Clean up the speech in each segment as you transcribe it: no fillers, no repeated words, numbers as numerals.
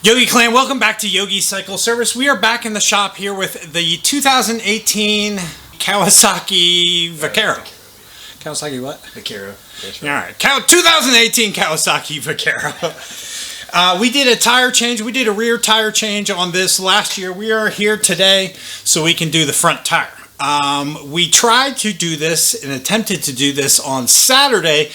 Yogi Clan, welcome back to Yogi Cycle Service. We are back in the shop here with the 2018 Kawasaki Vaquero. Kawasaki what? Vaquero. All right, 2018 Kawasaki Vaquero. We did a tire change. We did a rear tire change on this last year. We are here today so we can do the front tire. We tried to do this and attempted to do this on Saturday,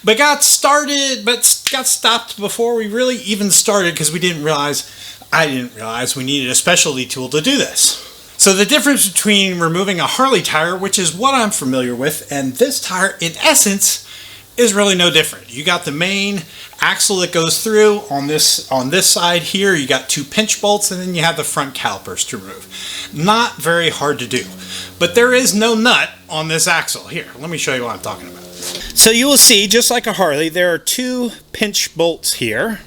but got stopped before we really even started because I didn't realize we needed a specialty tool to do this. So the difference between removing a Harley tire, which is what I'm familiar with, and this tire, in essence, is really no different. You got the main axle that goes through on this side here. You got two pinch bolts, and then you have the front calipers to remove. Not very hard to do, but there is no nut on this axle. Here, let me show you what I'm talking about. So you will see, just like a Harley, there are two pinch bolts here.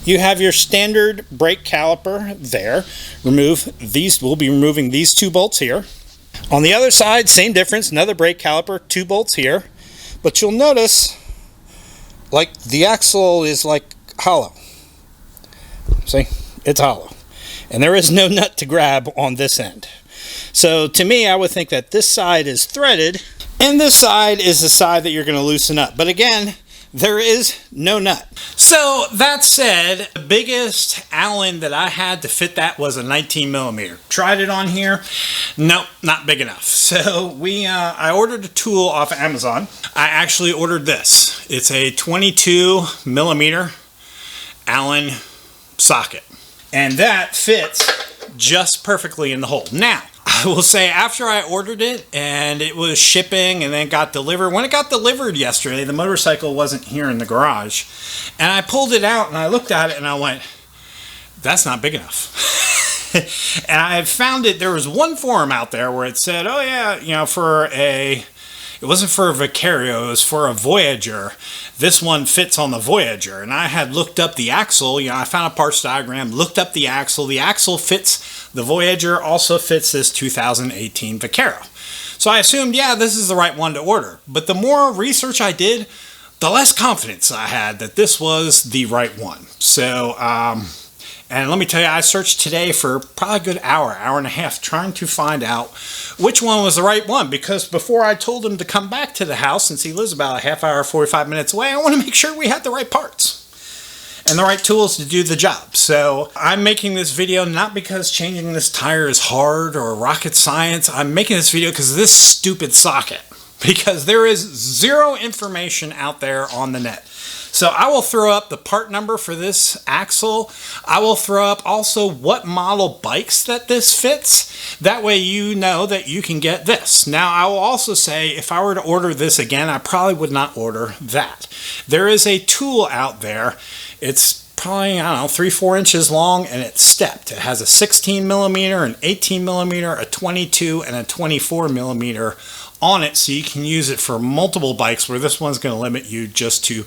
You have your standard brake caliper there. We'll be removing these two bolts here. On the other side, same difference, another brake caliper, two bolts here. But you'll notice, like, the axle is like hollow. See, it's hollow. And there is no nut to grab on this end. So to me, I would think that this side is threaded, and this side is the side that you're going to loosen up. But again, there is no nut. So that said, the biggest Allen that I had to fit that was a 19 millimeter. Tried it on here. Nope, not big enough. So I ordered a tool off of Amazon. I actually ordered this. It's a 22 millimeter Allen socket. And that fits just perfectly in the hole. Now, I will say, after I ordered it and it was shipping and then got delivered, when it got delivered yesterday, the motorcycle wasn't here in the garage. And I pulled it out and I looked at it and I went, that's not big enough. And I found it, there was one forum out there where it said, oh yeah, you know, it wasn't for a Vaquero, it was for a Voyager. This one fits on the Voyager. And I had looked up the axle, you know, I found a parts diagram, looked up the axle. The axle fits the Voyager, also fits this 2018 Vaquero. So I assumed, yeah, this is the right one to order. But the more research I did, the less confidence I had that this was the right one. So, and let me tell you, I searched today for probably a good hour and a half trying to find out which one was the right one, because before I told him to come back to the house, since he lives about a half hour, 45 minutes away, I want to make sure we had the right parts and the right tools to do the job. So I'm making this video not because changing this tire is hard or rocket science. I'm making this video because of this stupid socket, because there is zero information out there on the net. So I will throw up the part number for this axle. I will throw up also what model bikes that this fits. That way you know that you can get this. Now I will also say, if I were to order this again, I probably would not order that. There is a tool out there. It's probably, I don't know, 3-4 inches long, and it's stepped. It has a 16 millimeter, an 18 millimeter, a 22, and a 24 millimeter on it, so you can use it for multiple bikes, where this one's going to limit you just to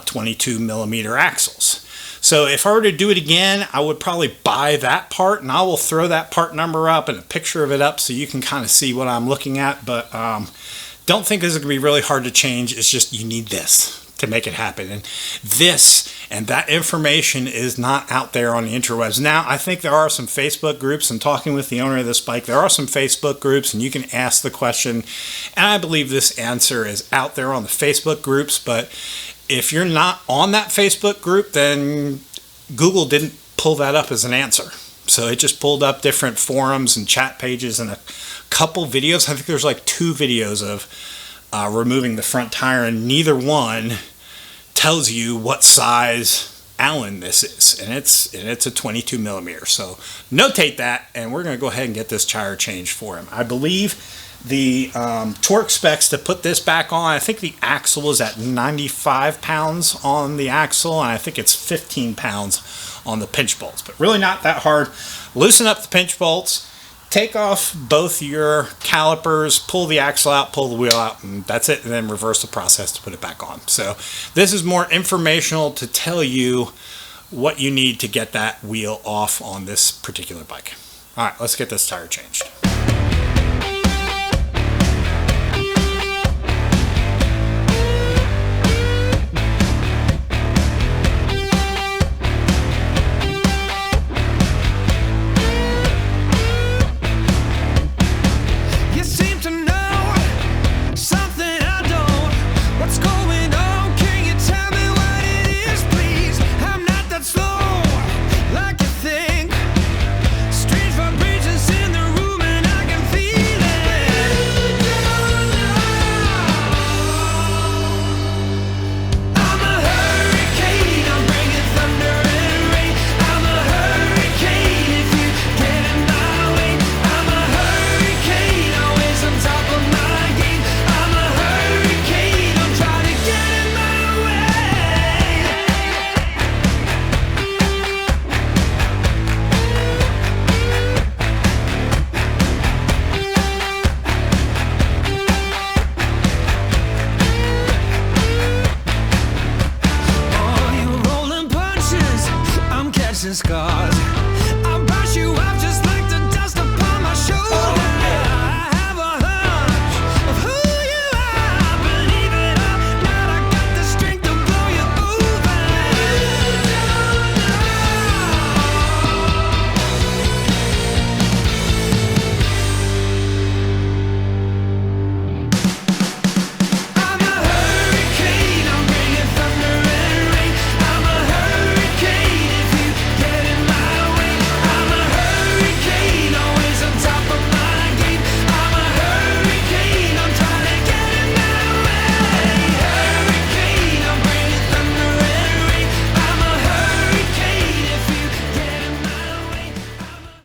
22 millimeter axles. So if I were to do it again, I would probably buy that part, and I will throw that part number up and a picture of it up so you can kind of see what I'm looking at. But don't think this is going to be really hard to change. It's just you need this to make it happen, and this and that information is not out there on the interwebs. Now, I think there are some Facebook groups, and talking with the owner of this bike, there are some Facebook groups, and you can ask the question, and I believe this answer is out there on the Facebook groups. But if you're not on that Facebook group, then Google didn't pull that up as an answer. So it just pulled up different forums and chat pages and a couple videos. I think there's like 2 videos of removing the front tire, and neither one tells you what size Allen this is, and it's a 22 millimeter. So notate that, and we're going to go ahead and get this tire changed for him. I believe the torque specs to put this back on, I think the axle is at 95 pounds on the axle, and I think it's 15 pounds on the pinch bolts, but really not that hard. Loosen up the pinch bolts, take off both your calipers, pull the axle out, pull the wheel out, and that's it, and then reverse the process to put it back on. So this is more informational to tell you what you need to get that wheel off on this particular bike. All right, let's get this tire changed.